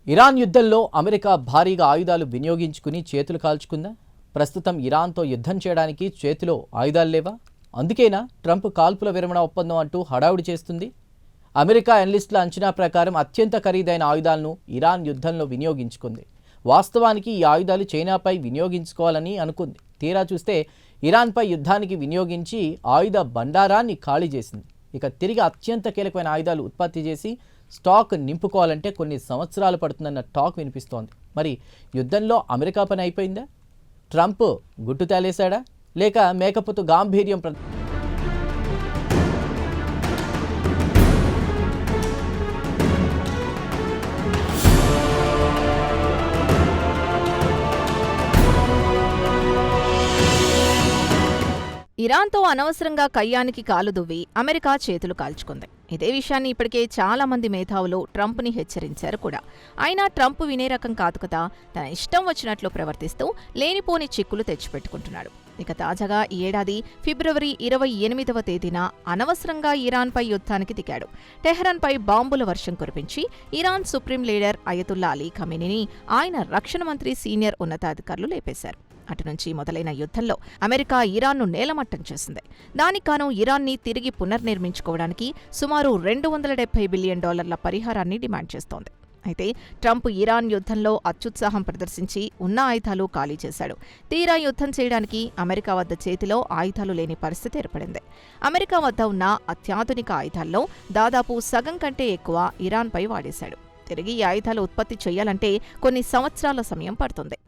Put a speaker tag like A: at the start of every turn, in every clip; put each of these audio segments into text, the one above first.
A: Iran యుద్ధంలో America భారీగా ఆయుధాలు వినియోగించుకుని చేతులు కాల్చుకుందా? ప్రస్తుతం ఇరాన్తో యుద్ధం చేయడానికి చేతిలో ఆయుధాలు లేవా? అందుకేనా ట్రంప్ కాల్పుల విరమణ ఒప్పందం అంటూ హడావుడి చేస్తుంది? అమెరికా అనలిస్టుల అంచనా ప్రకారం అత్యంత ఖరీదైన ఆయుధాలను ఇరాన్ యుద్ధంలో వినియోగించుకుంది. వాస్తవానికి ఈ ఆయుధాలు చైనాపై వినియోగించుకోవాలని అనుకుంది. తీరా చూస్తే ఇరాన్పై యుద్ధానికి వినియోగించి ఆయుధ బండారాన్ని ఖాళీ చేసింది. ఇక తిరిగి అత్యంత కీలకమైన ఆయుధాలు ఉత్పత్తి చేసి స్టాక్ నింపుకోవాలంటే కొన్ని సంవత్సరాలు పడుతుందన్న టాక్ వినిపిస్తోంది. మరి యుద్ధంలో అమెరికా పని అయిపోయిందా? ట్రంప్ గుట్టు తేలేశాడా? లేక మేకపోతు గాంభీర్యం
B: ఇరాన్తో అనవసరంగా కయ్యానికి కాలు దువ్వి అమెరికా చేతులు కాల్చుకుంది. ఇదే విషయాన్ని ఇప్పటికే చాలా మంది మేధావులు ట్రంప్ని హెచ్చరించారు కూడా. అయినా ట్రంప్ వినే రకం కాదు కదా, తన ఇష్టం వచ్చినట్లు ప్రవర్తిస్తూ లేనిపోని చిక్కులు తెచ్చిపెట్టుకుంటున్నాడు. ఇక తాజాగా ఈ ఏడాది ఫిబ్రవరి 28వ తేదీన అనవసరంగా ఇరాన్పై యుద్ధానికి దిగాడు. టెహ్రాన్పై బాంబుల వర్షం కురిపించి Iran supreme leader Ayatollah Ali ఖమేనీని ఆయన రక్షణ మంత్రి సీనియర్ ఉన్నతాధికారులు లేపేశారు. అటు నుంచి మొదలైన యుద్ధంలో అమెరికా ఇరాన్ను నేలమట్టం చేసింది. దానికాను ఇరాన్ని తిరిగి పునర్నిర్మించుకోవడానికి సుమారు $270 బిలియన్ పరిహారాన్ని డిమాండ్ చేస్తోంది. అయితే ట్రంప్ ఇరాన్ యుద్ధంలో అత్యుత్సాహం ప్రదర్శించి ఉన్న ఆయుధాలు ఖాళీ చేశాడు. తీరా యుద్ధం చేయడానికి అమెరికా వద్ద చేతిలో ఆయుధాలు లేని పరిస్థితి ఏర్పడింది. అమెరికా వద్ద ఉన్న అత్యాధునిక ఆయుధాల్లో దాదాపు సగం కంటే ఎక్కువ ఇరాన్పై వాడేశాడు. తిరిగి ఈ ఆయుధాలు ఉత్పత్తి చేయాలంటే కొన్ని సంవత్సరాల సమయం పడుతుంది.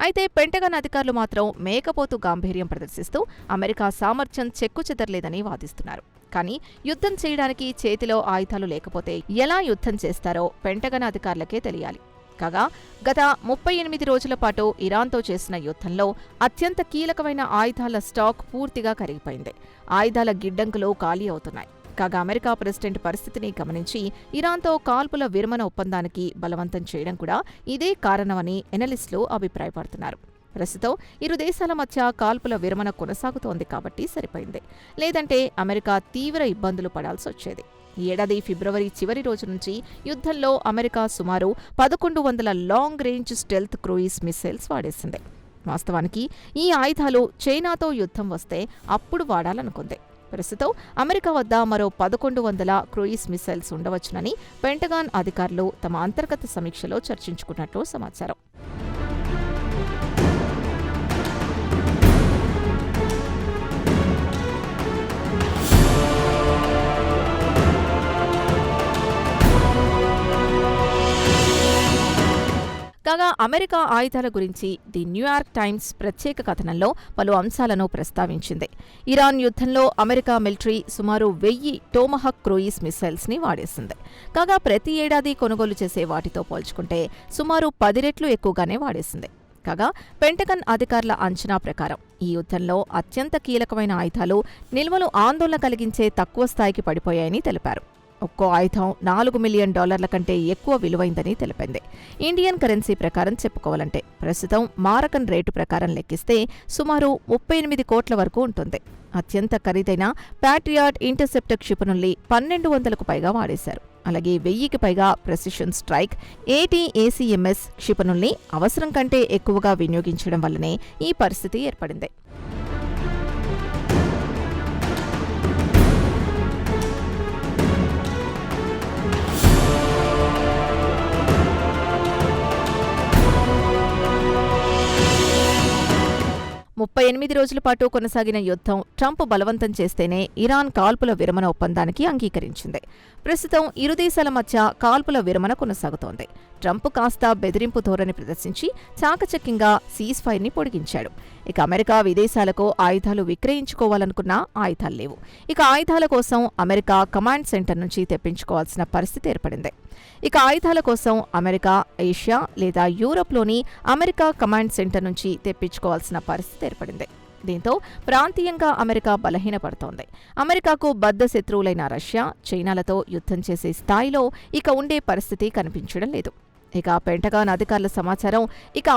B: అయితే పెంటగాన్ అధికారులు మాత్రం మేకపోతు గాంభీర్యం ప్రదర్శిస్తూ అమెరికా సామర్థ్యం చెక్కుచెదరలేదని వాదిస్తున్నారు. కానీ యుద్ధం చేయడానికి చేతిలో ఆయుధాలు లేకపోతే ఎలా యుద్ధం చేస్తారో పెంటగాన్ అధికారులకే తెలియాలి. కాగా గత 38 రోజుల పాటు ఇరాన్తో చేసిన యుద్ధంలో అత్యంత కీలకమైన ఆయుధాల స్టాక్ పూర్తిగా కరిగిపోయింది. ఆయుధాల గిడ్డంకులు ఖాళీ అవుతున్నాయి. కాగా అమెరికా ప్రెసిడెంట్ పరిస్థితిని గమనించి ఇరాన్తో కాల్పుల విరమణ ఒప్పందానికి బలవంతం చేయడం కూడా ఇదే కారణమని ఎనలిస్టులు అభిప్రాయపడుతున్నారు. ప్రస్తుతం ఇరు దేశాల మధ్య కాల్పుల విరమణ కొనసాగుతోంది కాబట్టి సరిపోయింది. లేదంటే అమెరికా తీవ్ర ఇబ్బందులు పడాల్సి వచ్చేది. ఈ ఏడాది ఫిబ్రవరి చివరి రోజు నుంచి యుద్ధంలో అమెరికా సుమారు 1100 long range stealth cruise missiles వాడేసింది. వాస్తవానికి ఈ ఆయుధాలు చైనాతో యుద్ధం వస్తే అప్పుడు వాడాలనుకుంది. ప్రస్తుతం అమెరికా వద్ద మరో 1100 క్రూయిజ్ మిసైల్స్ ఉండవచ్చునని పెంటగాన్ అధికారులు తమ అంతర్గత సమీక్షలో చర్చించుకున్నట్లు సమాచారం. కాగా అమెరికా ఆయుధాల గురించి ది న్యూయార్క్ టైమ్స్ ప్రత్యేక కథనంలో పలు అంశాలను ప్రస్తావించింది. ఇరాన్ యుద్ధంలో అమెరికా మిలిటరీ సుమారు 1000 టోమహక్ క్రూయిజ్ మిసైల్స్ ని వాడేసింది. కాగా ప్రతి ఏడాది కొనుగోలు చేసే వాటితో పోల్చుకుంటే సుమారు 10 రెట్లు ఎక్కువగానే వాడేసింది. కాగా పెంటగన్ అధికారుల అంచనా ప్రకారం ఈ యుద్ధంలో అత్యంత కీలకమైన ఆయుధాలు నిల్వలు ఆందోళన కలిగించే తక్కువ స్థాయికి పడిపోయాయని తెలిపారు. ఒక్కో ఆయుధం $4 మిలియన్ కంటే ఎక్కువ విలువైందని తెలిపింది. ఇండియన్ కరెన్సీ ప్రకారం చెప్పుకోవాలంటే ప్రస్తుతం మారకన్ రేటు ప్రకారం లెక్కిస్తే సుమారు 38 కోట్ల వరకు ఉంటుంది. అత్యంత ఖరీదైన ప్యాట్రియాట్ ఇంటర్సెప్టర్ క్షిపణుల్ని 1200కు పైగా వాడేశారు. అలాగే 1000కి పైగా ప్రెసిషన్ స్ట్రైక్ ATACMS క్షిపణుల్ని అవసరం కంటే ఎక్కువగా వినియోగించడం వల్లనే ఈ పరిస్థితి ఏర్పడింది. ముప్పై 38 రోజుల పాటు కొనసాగిన యుద్ధం ట్రంప్ బలవంతం చేస్తేనే ఇరాన్ కాల్పుల విరమణ ఒప్పందానికి అంగీకరించింది. ప్రస్తుతం ఇరు దేశాల మధ్య కాల్పుల విరమణ కొనసాగుతోంది. ట్రంప్ కాస్త బెదిరింపు ధోరణి ప్రదర్శించి చాకచక్యంగా సీజ్ ఫైర్ని పొడిగించాడు. ఇక అమెరికా విదేశాలకు ఆయుధాలు విక్రయించుకోవాలనుకున్నా ఆయుధాలు లేవు. ఇక ఆయుధాల కోసం అమెరికా కమాండ్ సెంటర్ నుంచి తెప్పించుకోవాల్సిన పరిస్థితి ఏర్పడింది. ఇక ఆయుధాల కోసం అమెరికా ఏషియా లేదా యూరప్లోని అమెరికా కమాండ్ సెంటర్ నుంచి తెప్పించుకోవాల్సిన పరిస్థితి ఏర్పడింది. దీంతో ప్రాంతీయంగా అమెరికా బలహీనపడుతోంది. అమెరికాకు బద్ధ శత్రువులైన రష్యా, చైనాలతో యుద్ధం చేసే స్థాయిలో ఇక ఉండే పరిస్థితి కనిపించడం లేదు. ఇక పెంటగాన్ అధికారుల సమాచారం,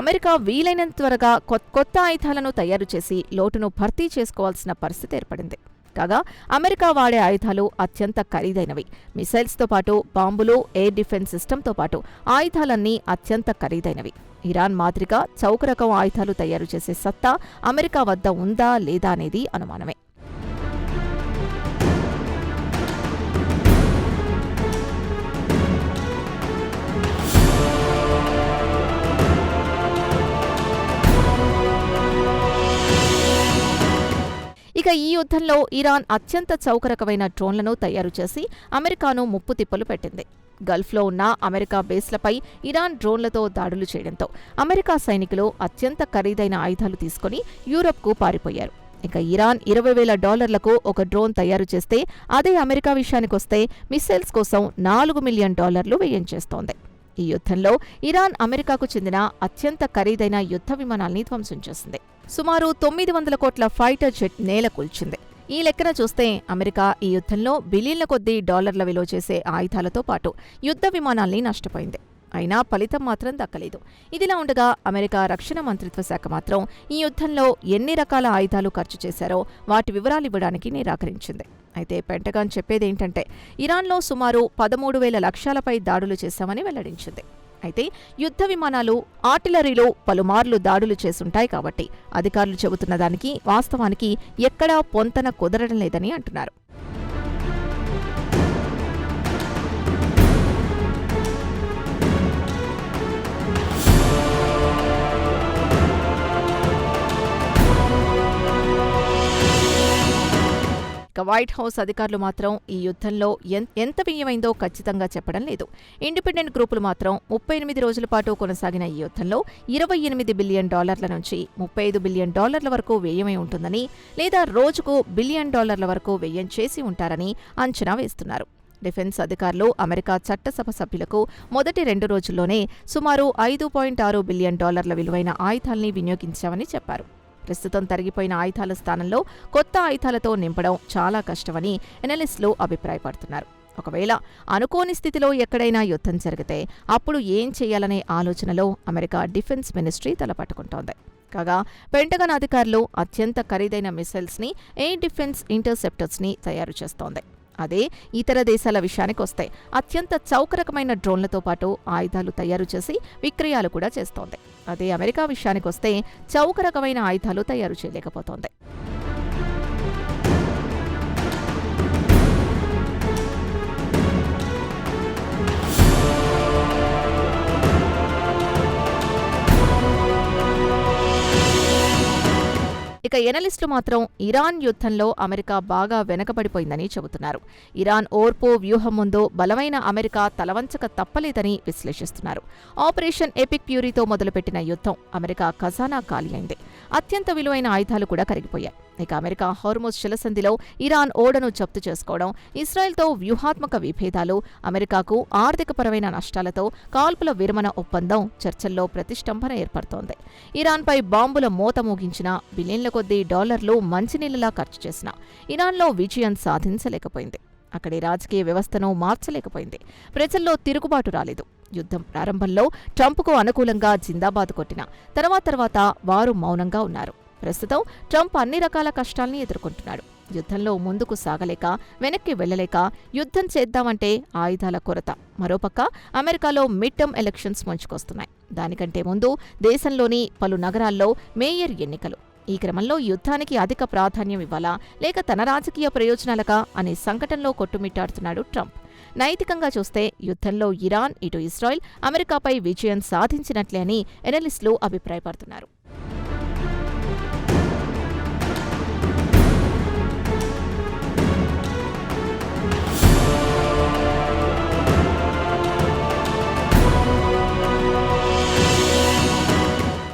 B: అమెరికా వీలైనంత త్వరగా కొత్త ఆయుధాలను తయారు చేసి లోటును భర్తీ చేసుకోవాల్సిన పరిస్థితి ఏర్పడింది. కాగా అమెరికా వాడే ఆయుధాలు అత్యంత ఖరీదైనవి. మిసైల్స్తో పాటు బాంబులు, ఎయిర్ డిఫెన్స్ సిస్టంతో పాటు ఆయుధాలన్నీ అత్యంత ఖరీదైనవి. ఇరాన్ మాదిరిగా చౌక రకం ఆయుధాలు తయారు చేసే సత్తా అమెరికా వద్ద ఉందా లేదా అనేది అనుమానమే. ఈ యుద్ధంలో ఇరాన్ అత్యంత చౌకరకమైన డ్రోన్లను తయారు చేసి అమెరికాను ముప్పు తిప్పలు పెట్టింది. గల్ఫ్లో ఉన్న అమెరికా బేస్లపై ఇరాన్ డ్రోన్లతో దాడులు చేయడంతో అమెరికా సైనికులు అత్యంత ఖరీదైన ఆయుధాలు తీసుకుని యూరప్కు పారిపోయారు. ఇరాన్ $20,000 ఒక డ్రోన్ తయారు చేస్తే అదే అమెరికా విషయానికొస్తే మిస్సైల్స్ కోసం $4 మిలియన్ వ్యయం చేస్తోంది. ఈ యుద్ధంలో ఇరాన్ అమెరికాకు చెందిన అత్యంత ఖరీదైన యుద్ధ విమానాల్ని ధ్వంసం చేసింది. సుమారు 900 కోట్ల ఫైటర్ జెట్ నేల కూల్చింది. ఈ లెక్కన చూస్తే అమెరికా ఈ యుద్ధంలో బిలియన్ల కొద్దీ డాలర్ల విలువ చేసే ఆయుధాలతో పాటు యుద్ధ విమానాల్ని నష్టపోయింది. అయినా ఫలితం మాత్రం దక్కలేదు. ఇదిలా ఉండగా అమెరికా రక్షణ మంత్రిత్వ శాఖ మాత్రం ఈ యుద్ధంలో ఎన్ని రకాల ఆయుధాలు ఖర్చు చేశారో వాటి వివరాలివ్వడానికి నిరాకరించింది. అయితే పెంటగాన్ చెప్పేదేంటంటే ఇరాన్లో సుమారు 13,000 లక్ష్యాలపై దాడులు చేశామని వెల్లడించింది. అయితే యుద్ధ విమానాలు, ఆర్టిలరీలో పలుమార్లు దాడులు చేసుంటాయి కాబట్టి అధికారులు చెబుతున్న దానికి వాస్తవానికి ఎక్కడా పొంతన కుదరడం లేదని అంటున్నారు. వైట్ హౌస్ అధికారులు మాత్రం ఈ యుద్ధంలో ఎంత వ్యయమైందో ఖచ్చితంగా చెప్పడం లేదు. ఇండిపెండెంట్ గ్రూపులు మాత్రం 38 రోజుల పాటు కొనసాగిన ఈ యుద్ధంలో $28 బిలియన్ నుంచి $35 బిలియన్ వరకు వ్యయమై ఉంటుందని, లేదా రోజుకు $1 బిలియన్ వరకు వ్యయం చేసి ఉంటారని అంచనా వేస్తున్నారు. డిఫెన్స్ అధికారులు అమెరికా చట్టసభ సభ్యులకు మొదటి 2 రోజుల్లోనే సుమారు $5.6 బిలియన్ విలువైన ఆయుధాల్ని వినియోగించామని చెప్పారు. ప్రస్తుతం తరిగిపోయిన ఆయుధాల స్థానంలో కొత్త ఆయుధాలతో నింపడం చాలా కష్టమని ఎనలిస్టులు అభిప్రాయపడుతున్నారు. ఒకవేళ అనుకోని స్థితిలో ఎక్కడైనా యుద్ధం జరిగితే అప్పుడు ఏం చేయాలనే ఆలోచనలో అమెరికా డిఫెన్స్ మినిస్ట్రీ తలపట్టుకుంటోంది. కాగా పెంటగాన్ అధికారులు అత్యంత ఖరీదైన మిసైల్స్ని, ఎయిర్ డిఫెన్స్ ఇంటర్సెప్టర్స్ని తయారు చేస్తోంది. అదే ఇతర దేశాల విషయానికొస్తే అత్యంత చౌకరకమైన డ్రోన్లతో పాటు ఆయుధాలు తయారు చేసి విక్రయాలు కూడా చేస్తోంది. అదే అమెరికా విషయానికొస్తే చౌకరకమైన ఆయుధాలు తయారు చేయలేకపోతోంది. ఎనలిస్టులు మాత్రం ఇరాన్ యుద్ధంలో అమెరికా బాగా వెనకబడిపోయిందని చెబుతున్నారు. ఇరాన్ ఓర్పు వ్యూహం ముందు బలమైన అమెరికా తలవంచక తప్పలేదని విశ్లేషిస్తున్నారు. ఆపరేషన్ ఎపిక్ ఫ్యూరీతో మొదలుపెట్టిన యుద్ధం అమెరికా ఖజానా ఖాళీ అయింది. అత్యంత విలువైన ఆయుధాలు కూడా కరిగిపోయాయి. అమెరికా హార్ముజ్ జలసంధిలో ఇరాన్ ఓడను జప్తు చేసుకోవడం, ఇస్రాయెల్తో వ్యూహాత్మక విభేదాలు, అమెరికాకు ఆర్థికపరమైన నష్టాలతో కాల్పుల విరమణ ఒప్పందం చర్చల్లో ప్రతిష్టంభన ఏర్పడుతోంది. ఇరాన్పై బాంబుల మోత మోగించిన, బిలియన్ల కొద్దీ డాలర్లు మంచినీళ్లలా ఖర్చు చేసిన ఇరాన్లో విజయం సాధించలేకపోయింది. అక్కడి రాజకీయ వ్యవస్థను మార్చలేకపోయింది. ప్రజల్లో తిరుగుబాటు రాలేదు. యుద్ధం ప్రారంభంలో ట్రంప్కు అనుకూలంగా జిందాబాద్ కొట్టిన తర్వాత వారు మౌనంగా ఉన్నారు. ప్రస్తుతం ట్రంప్ అన్ని రకాల కష్టాల్ని ఎదుర్కొంటున్నాడు. యుద్ధంలో ముందుకు సాగలేక, వెనక్కి వెళ్లలేక, యుద్ధం చేద్దామంటే ఆయుధాల కొరత. మరోపక్క అమెరికాలో మిడ్ టర్మ్ ఎలక్షన్స్ ముంచుకొస్తున్నాయి. దానికంటే ముందు దేశంలోని పలు నగరాల్లో మేయర్ ఎన్నికలు. ఈ క్రమంలో యుద్ధానికి అధిక ప్రాధాన్యం ఇవ్వాలా, లేక తన రాజకీయ ప్రయోజనాలకా అనే సంకటంలో కొట్టుమిట్టాడుతున్నాడు ట్రంప్. నైతికంగా చూస్తే యుద్ధంలో ఇరాన్, ఇటు ఇస్రాయెల్ అమెరికాపై విజయం సాధించినట్లే అని ఎనలిస్టులు అభిప్రాయపడుతున్నారు.